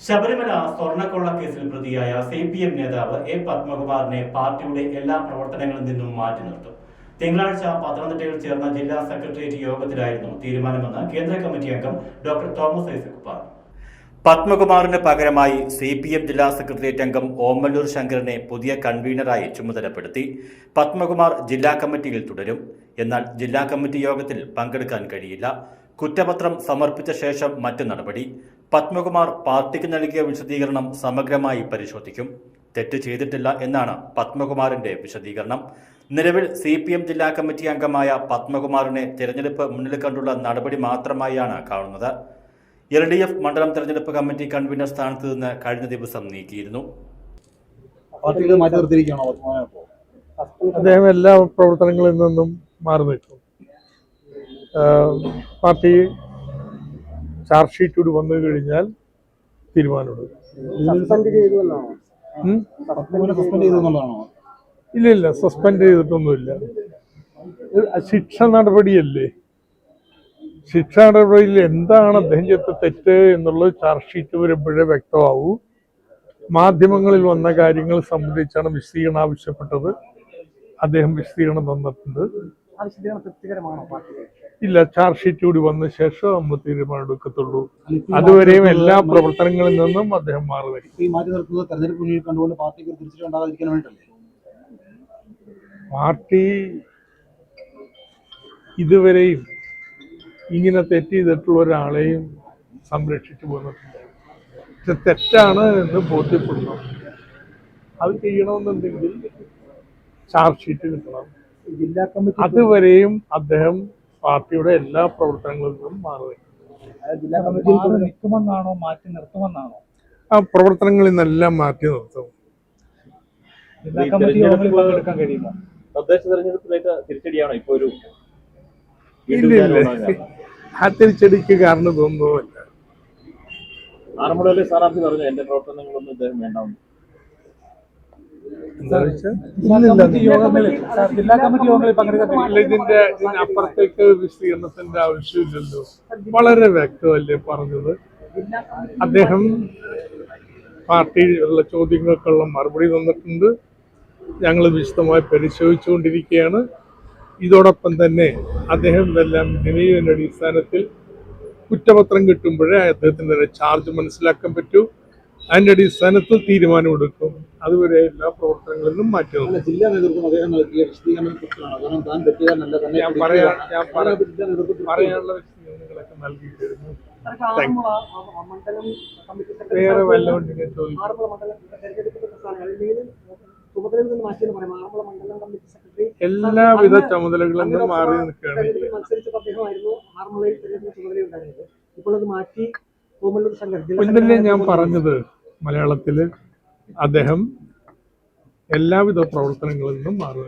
ശബരിമല സ്വർണ്ണക്കൊള്ള കേസിൽ പ്രതിയായ CPM നേതാവ് എ പത്മകുമാറിനെ പാർട്ടിയുടെ എല്ലാ പ്രവർത്തനങ്ങളിൽ നിന്നും മാറ്റി നിർത്തും. തിങ്കളാഴ്ച പത്തനംതിട്ടയിൽ ചേർന്ന ജില്ലാ സെക്രട്ടേറിയറ്റ് യോഗത്തിലായിരുന്നു തീരുമാനമെന്ന് കേന്ദ്ര കമ്മിറ്റി അംഗം ഡോക്ടർ തോമസ് ഐസക് പറഞ്ഞു. പത്മകുമാറിന് പകരമായി CPM ജില്ലാ സെക്രട്ടേറിയറ്റ് അംഗം ഓമല്ലൂർ ശങ്കരനെ പുതിയ കൺവീനറായി ചുമതലപ്പെടുത്തി. പത്മകുമാർ ജില്ലാ കമ്മിറ്റിയിൽ തുടരും. എന്നാൽ ജില്ലാ കമ്മിറ്റി യോഗത്തിൽ പങ്കെടുക്കാൻ കഴിയില്ല. കുറ്റപത്രം സമർപ്പിച്ച ശേഷം മറ്റ് നടപടി. പത്മകുമാർ പാർട്ടിക്ക് നൽകിയ വിശദീകരണം സമഗ്രമായി പരിശോധിക്കും. തെറ്റ് ചെയ്തിട്ടില്ല എന്നാണ് പത്മകുമാറിന്റെ വിശദീകരണം. നിലവിൽ CPM ജില്ലാ കമ്മിറ്റി അംഗമായ പത്മകുമാറിനെ തെരഞ്ഞെടുപ്പ് മുന്നിൽ കണ്ടുള്ള നടപടി മാത്രമായാണ് കാണുന്നത്. LDF മണ്ഡലം തെരഞ്ഞെടുപ്പ് കമ്മിറ്റി കൺവീനർ സ്ഥാനത്ത് നിന്ന് കഴിഞ്ഞ ദിവസം നീക്കിയിരുന്നു. അദ്ദേഹം എല്ലാ പ്രവർത്തനങ്ങളിൽ നിന്നും മാറി നിൽക്കും. പാർട്ടി ചാർജ് ഷീറ്റ് കൂടി വന്നു കഴിഞ്ഞാൽ തീരുമാനമെടുക്കും. ഇല്ല, സസ്പെൻഡ് ചെയ്തിട്ടൊന്നുമില്ല. ശിക്ഷ നടപടിയല്ലേ. ശിക്ഷ നടപടിയിൽ എന്താണ് അദ്ദേഹം ചെയ്ത തെറ്റ് എന്നുള്ളത് ചാർജ് ഷീറ്റ് വരുമ്പോഴേ വ്യക്തമാവൂ. മാധ്യമങ്ങളിൽ വന്ന കാര്യങ്ങൾ സംബന്ധിച്ചാണ് വിശദീകരണം ആവശ്യപ്പെട്ടത്. അദ്ദേഹം വിശദീകരണം തന്നിട്ടുണ്ട്. ഇല്ല, ചാർജ് ഷീറ്റ് കൂടി വന്ന ശേഷം നമ്മൾ തീരുമാനം എടുക്കത്തുള്ളൂ. അതുവരെയും എല്ലാ പ്രവർത്തനങ്ങളിൽ നിന്നും അദ്ദേഹം മാറി വരും. പാർട്ടി ഇതുവരെയും ഇങ്ങനെ തെറ്റ് ചെയ്തിട്ടുള്ള ഒരാളെയും സംരക്ഷിച്ചു പോന്നിട്ടുണ്ട്. പക്ഷെ തെറ്റാണ് എന്ന് ബോധ്യപ്പെടണം. അത് ചെയ്യണമെന്നുണ്ടെങ്കിൽ ചാർജ് ഷീറ്റ് കിട്ടണം. അതുവരെയും അദ്ദേഹം പാർട്ടിയുടെ എല്ലാ പ്രവർത്തനങ്ങളിൽ നിന്നും മാറി നിൽക്കുമെന്നാണോ മാറ്റി നിർത്തുമെന്നാണോ? ആ പ്രവർത്തനങ്ങളിൽ നിന്നെല്ലാം മാറ്റി നിർത്തും. തദ്ദേശ തെരഞ്ഞെടുപ്പിലേക്ക് തിരിച്ചടിയാണോ ഇപ്പൊ ഒരു? ഇല്ല, ആ തിരിച്ചടിക്ക് കാരണം ഇതൊന്നുമല്ല. ആറന്മുളയിലെ സ്ഥാനാർത്ഥി പറഞ്ഞു എന്റെ പ്രവർത്തനങ്ങളൊന്നും ഇദ്ദേഹം വേണ്ടാവുന്നു. ഇതിന്റെ അപ്പുറത്തേക്ക് വിശദീകരണത്തിന്റെ ആവശ്യമില്ലല്ലോ. വളരെ വ്യക്തമല്ലേ പറഞ്ഞത്. അദ്ദേഹം പാർട്ടിയിലുള്ള ചോദ്യങ്ങൾക്കുള്ള മറുപടി തന്നിട്ടുണ്ട്. ഞങ്ങൾ വിശദമായി പരിശോധിച്ചുകൊണ്ടിരിക്കുകയാണ്. ഇതോടൊപ്പം തന്നെ അദ്ദേഹം ഇതെല്ലാം വിനയത്തിന്റെ അടിസ്ഥാനത്തിൽ കുറ്റപത്രം കിട്ടുമ്പോഴേ അദ്ദേഹത്തിന്റെ ചാർജ് മനസ്സിലാക്കാൻ പറ്റൂ. അതിന്റെ അടിസ്ഥാനത്തിൽ തീരുമാനമെടുക്കും. അതുവരെ എല്ലാ പ്രവർത്തനങ്ങളിലും മാറ്റി നിർത്തും. ജില്ലാ നേതൃത്വം അദ്ദേഹം നൽകിയ പറയാനുള്ള വിശദീകരണങ്ങളൊക്കെ നൽകി കഴിഞ്ഞു. വേറെ വല്ലതുണ്ടെങ്കിൽ ചോദിക്കും. എല്ലാവിധ ചുമതലകളിൽ നിന്നും മാറി നിൽക്കുകയാണ്. ഇന്നലെ ഞാൻ പറഞ്ഞത് മലയാളത്തില് അദ്ദേഹം എല്ലാവിധ പ്രവർത്തനങ്ങളിൽ നിന്നും മാറി.